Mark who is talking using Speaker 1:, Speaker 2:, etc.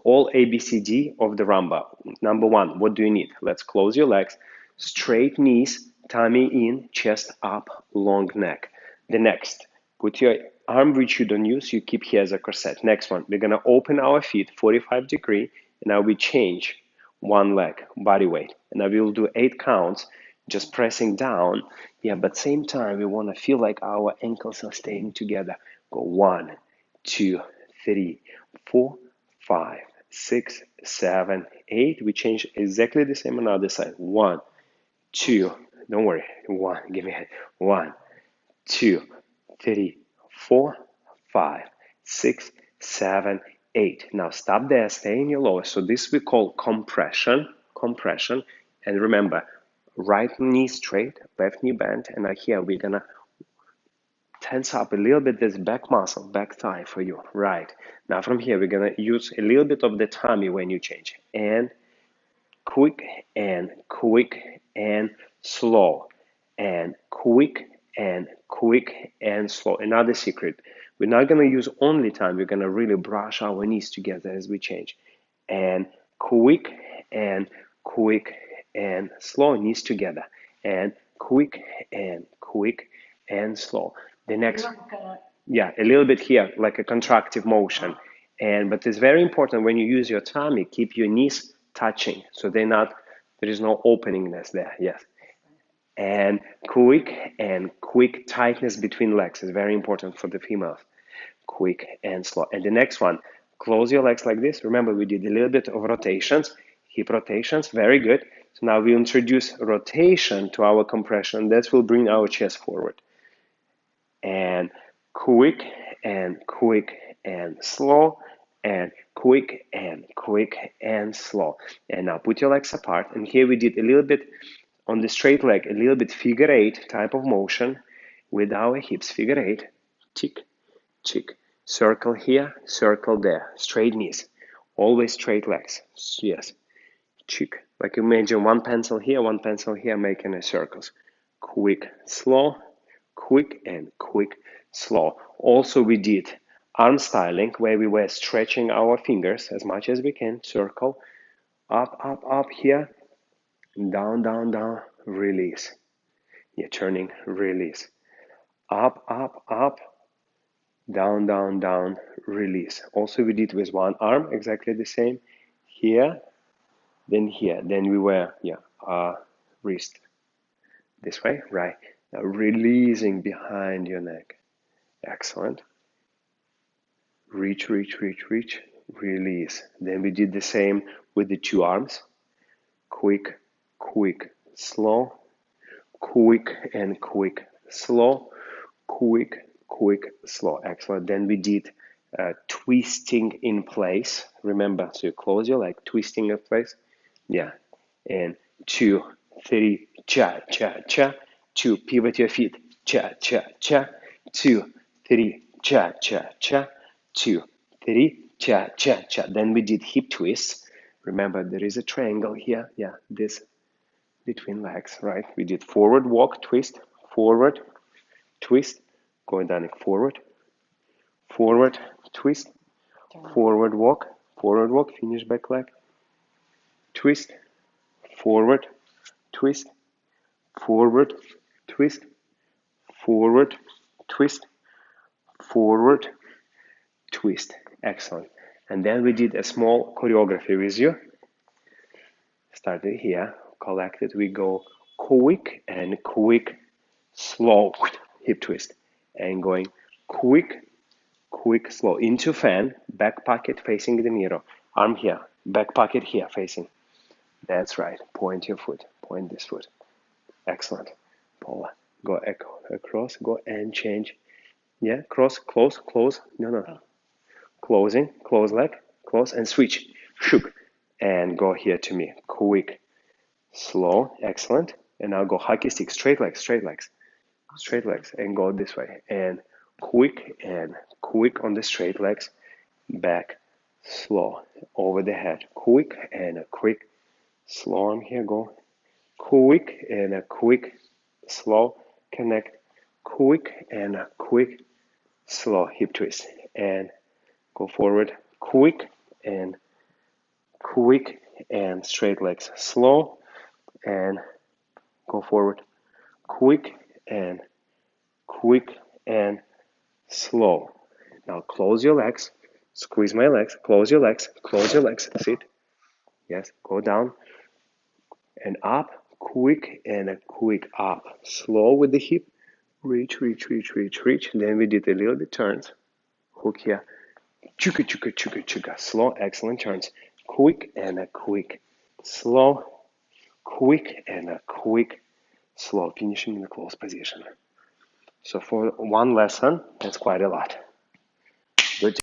Speaker 1: all ABCD of the rumba. Number one, what do you need? Let's close your legs, straight knees, tummy in, chest up, long neck. The next, put your arm which you don't use, you keep here as a corset. Next one, we're gonna open our feet 45 degree, and now we change one leg, body weight. And now we will do 8 counts, just pressing down. Yeah, but same time, we wanna feel like our ankles are staying together. Go 1, 2, 3, 4, 5, 6, 7, 8. We change exactly the same on the other side. 1, 2, don't worry. 1, give me a hand. 1, 2, 3, 4, 5, 6, 7, 8. Now stop there, stay in your lower. So this we call compression, compression. And remember, right knee straight, left knee bent. And now here we're gonna tense up a little bit this back muscle, back thigh for you. Right. Now from here, we're gonna use a little bit of the tummy when you change. And quick and slow. And quick and slow. Another secret, we're not going to use only time, we're going to really brush our knees together as we change. And quick and slow, knees together. And quick and slow. The next, yeah, a little bit here, like a contractive motion. But it's very important when you use your tummy, keep your knees touching, so they're not, there is no openingness there. Yes. And quick tightness between legs is very important for the females. Quick and slow. And the next one, close your legs like this. Remember, we did a little bit of rotations, hip rotations, very good. So now we introduce rotation to our compression. That will bring our chest forward. And quick and slow, and quick and slow. And now put your legs apart. And here we did a little bit on the straight leg, a little bit figure 8 type of motion with our hips. Figure 8, tick, tick. Circle here, circle there. Straight knees, always straight legs. Yes, tick. Like imagine one pencil here, making a circles. Quick, slow, quick and slow. Also we did arm styling where we were stretching our fingers as much as we can. Circle, up here, down, release. Yeah, turning, release. Up, down, release. Also we did with one arm exactly the same. Here, then here. Then we were, wrist. This way, right. Now releasing behind your neck. Excellent. Reach, release. Then we did the same with the 2 arms. Quick, slow. Quick and slow. Quick, slow. Excellent. Then we did twisting in place. Remember, so you close your leg, twisting in place. Yeah. And 2, 3, cha. 2, pivot your feet. Cha. 2, 3, cha. 2, 3, cha. Then we did hip twists. Remember, there is a triangle here. Yeah, this between legs, right? We did forward walk, twist, forward, twist, going down forward, twist, forward walk, finish back leg, twist, forward, twist, forward, twist, forward, twist, forward, twist. Excellent. And then we did a small choreography with you. Started here, collected, we go quick and slow, hip twist. And going quick, slow, into fan, back pocket facing the mirror. Arm here, back pocket here facing. That's right, point your foot, point this foot. Excellent. Paula, go across, go and change. Yeah, cross, close, no. Closing, close leg, close and switch. Shook. And go here to me. Quick, slow, excellent. And now go hockey stick, straight legs, and go this way. And quick on the straight legs, back, slow, over the head. Quick and a quick, slow arm here, go. Quick and a quick, slow, connect. Quick and a quick, slow hip twist. And go forward, quick and quick and straight legs. Slow and go forward. Quick and slow. Now close your legs. Squeeze my legs. Close your legs. Close your legs. Sit. Yes. Go down and up. Quick and a quick up. Slow with the hip. Reach, reach, reach, reach, reach. Then we did a little bit turns. Hook here. Chuka, chuka, chuka, chuka. Slow, excellent turns. Quick and a quick. Slow. Quick and a quick. Slow. Finishing in the close position. So for one lesson, that's quite a lot. Good.